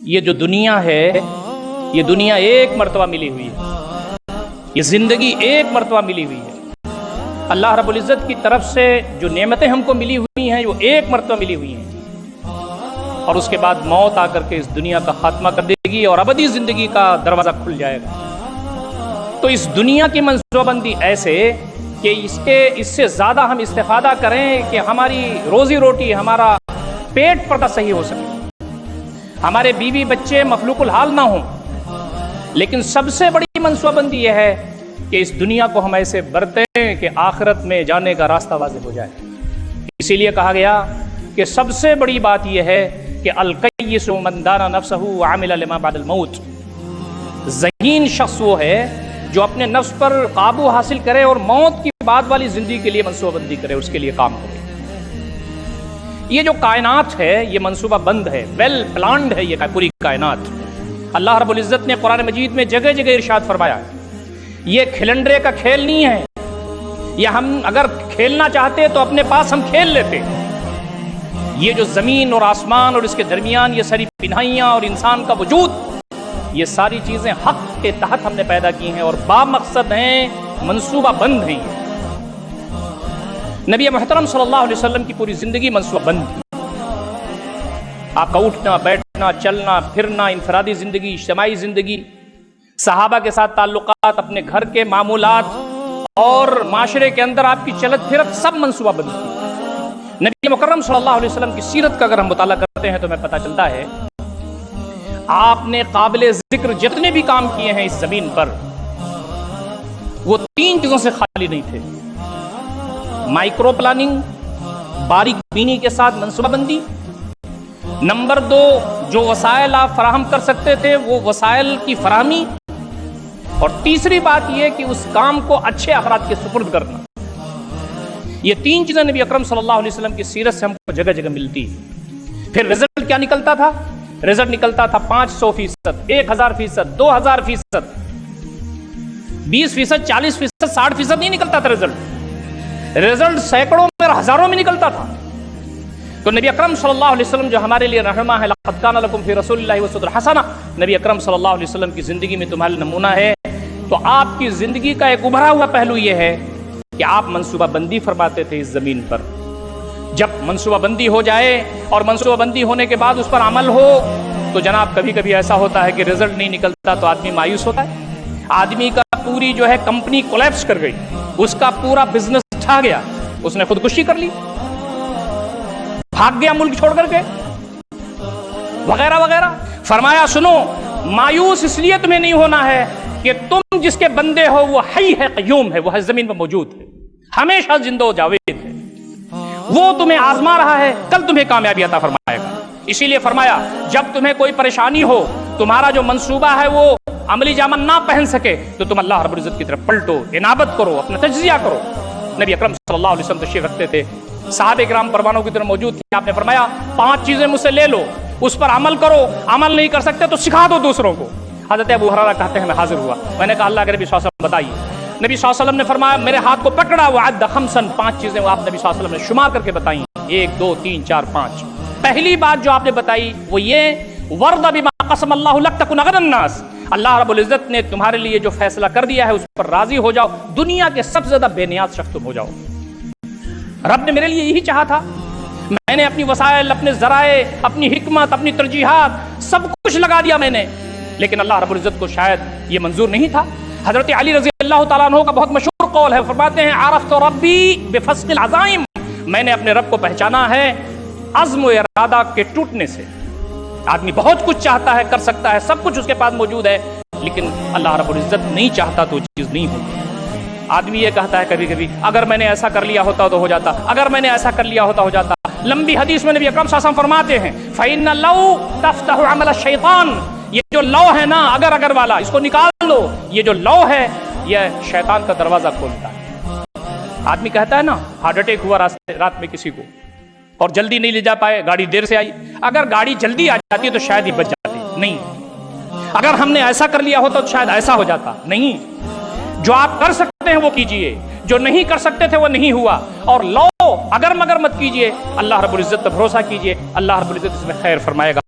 یہ جو دنیا ہے، یہ دنیا ایک مرتبہ ملی ہوئی ہے، یہ زندگی ایک مرتبہ ملی ہوئی ہے۔ اللہ رب العزت کی طرف سے جو نعمتیں ہم کو ملی ہوئی ہیں وہ ایک مرتبہ ملی ہوئی ہیں، اور اس کے بعد موت آ کر کے اس دنیا کا خاتمہ کر دے گی اور ابدی زندگی کا دروازہ کھل جائے گا۔ تو اس دنیا کی منصوبہ بندی ایسے کہ اس سے زیادہ ہم استفادہ کریں کہ ہماری روزی روٹی، ہمارا پیٹ پردہ صحیح ہو سکے، ہمارے بیوی بچے مخلوق الحال نہ ہوں۔ لیکن سب سے بڑی منصوبہ بندی یہ ہے کہ اس دنیا کو ہم ایسے برتیں کہ آخرت میں جانے کا راستہ واضح ہو جائے۔ اسی لیے کہا گیا کہ سب سے بڑی بات یہ ہے کہ القیس من دان نفسہ وعمل لما بعد الموت، ذہین شخص وہ ہے جو اپنے نفس پر قابو حاصل کرے اور موت کی بعد والی زندگی کے لیے منصوبہ بندی کرے، اس کے لیے کام کرے۔ یہ جو کائنات ہے یہ منصوبہ بند ہے، ویل پلانڈ ہے یہ پوری کائنات۔ اللہ رب العزت نے قرآن مجید میں جگہ جگہ ارشاد فرمایا یہ کھلنڈرے کا کھیل نہیں ہے، یہ ہم اگر کھیلنا چاہتے تو اپنے پاس ہم کھیل لیتے۔ یہ جو زمین اور آسمان اور اس کے درمیان یہ ساری پنہائیاں اور انسان کا وجود، یہ ساری چیزیں حق کے تحت ہم نے پیدا کی ہیں اور با مقصد ہیں، منصوبہ بند ہیں۔ نبی محترم صلی اللہ علیہ وسلم کی پوری زندگی منصوبہ بند تھی۔ آپ کا اٹھنا بیٹھنا چلنا پھرنا، انفرادی زندگی، اجتماعی زندگی، صحابہ کے ساتھ تعلقات، اپنے گھر کے معمولات اور معاشرے کے اندر آپ کی چلت پھرت، سب منصوبہ بند تھی۔ نبی مکرم صلی اللہ علیہ وسلم کی سیرت کا اگر ہم مطالعہ کرتے ہیں تو ہمیں پتہ چلتا ہے آپ نے قابل ذکر جتنے بھی کام کیے ہیں اس زمین پر، وہ تین چیزوں سے خالی نہیں تھے: مائکرو پلاننگ، باریک بینی کے ساتھ منصوبہ بندی، نمبر دو جو وسائل آپ فراہم کر سکتے تھے وہ وسائل کی فراہمی، اور تیسری بات یہ کہ اس کام کو اچھے افراد کے سپرد کرنا۔ یہ تین چیزیں نبی اکرم صلی اللہ علیہ وسلم کی سیرت سے ہم کو جگہ جگہ ملتی۔ پھر رزلٹ کیا نکلتا تھا؟ رزلٹ نکلتا تھا 500%، 1000%، 2000%، 20%، 40%، 60% نہیں نکلتا تھا رزلٹ سینکڑوں میں اور ہزاروں میں نکلتا تھا۔ تو نبی اکرم صلی اللہ علیہ وسلم جو ہمارے لیے رہنما ہے، لقد کان لکم فی رسول اللہ اسوۃ حسنہ، نبی اکرم صلی اللہ علیہ وسلم کی زندگی میں تمہارا نمونہ ہے۔ تو آپ کی زندگی کا ایک ابھرا ہوا پہلو یہ ہے کہ آپ منصوبہ بندی فرماتے تھے اس زمین پر۔ جب منصوبہ بندی ہو جائے اور منصوبہ بندی ہونے کے بعد اس پر عمل ہو تو جناب کبھی کبھی ایسا ہوتا ہے کہ رزلٹ نہیں نکلتا تو آدمی مایوس ہوتا ہے، آدمی کا پوری جو ہے کمپنی کولیپس کر گئی، اس کا پورا بزنس ٹھا گیا، اس نے خودکشی کر لی، بھاگ گیا ملک چھوڑ کر کے، وغیرہ وغیرہ۔ فرمایا سنو، مایوس اس لیے تمہیں نہیں ہونا ہے کہ تم جس کے بندے ہو وہ حی ہے، قیوم ہے، وہ ہے زمین پر موجود ہے، ہمیشہ زندہ و جاوید ہے، وہ تمہیں آزما رہا ہے، کل تمہیں کامیابی عطا فرمائے گا۔ اسی لیے فرمایا جب تمہیں کوئی پریشانی ہو، تمہارا جو منصوبہ ہے وہ عملی جامہ نہ پہن سکے تو تم اللہ رب العزت کی طرف پلٹو، انابت کرو، اپنا تجزیہ کرو۔ نبی اکرم صلی اللہ علیہ وسلم تشریف رکھتے تھے، صحابہ کرام پروانوں کی طرح موجود تھے، آپ نے فرمایا 5 چیزیں مجھ سے لے لو، اس پر عمل کرو، عمل نہیں کر سکتے تو سکھا دو دوسروں کو۔ حضرت ابو ہریرہ کہتے ہیں میں حاضر ہوا، میں نے کہا اللہ کے نبی صلی اللہ علیہ وسلم بتائیے۔ نبی صلی اللہ علیہ وسلم نے فرمایا، میرے ہاتھ کو پکڑا، وعد خمسن، 5 چیزیں وہ آپ نبی صلی اللہ علیہ وسلم نے شمار کر کے بتائیں، 1 2 3 4 5۔ پہلی بات جو آپ نے بتائی وہ یہ ورد بما قسم اللہ لک تکن اغنی الناس، اللہ رب العزت نے تمہارے لیے جو فیصلہ کر دیا ہے اس پر راضی ہو جاؤ، دنیا کے سب سے زیادہ بے نیاز شخص تم ہو جاؤ۔ رب نے میرے لیے یہی چاہا تھا، میں نے اپنی وسائل، اپنے ذرائع، اپنی حکمت، اپنی ترجیحات سب کچھ لگا دیا میں نے، لیکن اللہ رب العزت کو شاید یہ منظور نہیں تھا۔ حضرت علی رضی اللہ تعالیٰ عنہ کا بہت مشہور قول ہے، فرماتے ہیں عرفت ربی بفسق العزائم، میں نے اپنے رب کو پہچانا ہے عزم و ارادہ کے ٹوٹنے سے۔ آدمی بہت کچھ چاہتا ہے، کر سکتا ہے، سب کچھ اس کے پاس موجود ہے، لیکن اللہ رب العزت نہیں چاہتا تو چیز نہیں ہوتی۔ آدمی یہ کہتا ہے کبھی کبھی اگر میں نے ایسا کر لیا ہوتا تو ہو جاتا، اگر میں نے ایسا کر لیا ہوتا ہو جاتا۔ لمبی حدیث میں نبی اکرم صلی اللہ علیہ وسلم فرماتے ہیں فَإِنَّ لَوْ تَفْتَحُ عَمَلَ الشَّيْطَانِ، یہ جو لو ہے نا، اگر والا، اس کو نکال دو، یہ جو لو ہے یہ شیطان کا دروازہ کھولتا ہے۔ آدمی کہتا ہے نا ہارٹ اٹیک ہوا رات میں کسی کو اور جلدی نہیں لے جا پائے، گاڑی دیر سے آئی، اگر گاڑی جلدی آ جاتی تو شاید ہی بچ جاتی، نہیں، اگر ہم نے ایسا کر لیا ہوتا تو شاید ایسا ہو جاتا، نہیں۔ جو آپ کر سکتے ہیں وہ کیجئے، جو نہیں کر سکتے تھے وہ نہیں ہوا، اور لو اگر مگر مت کیجئے، اللہ رب العزت پر بھروسہ کیجئے، اللہ رب العزت اس میں خیر فرمائے گا۔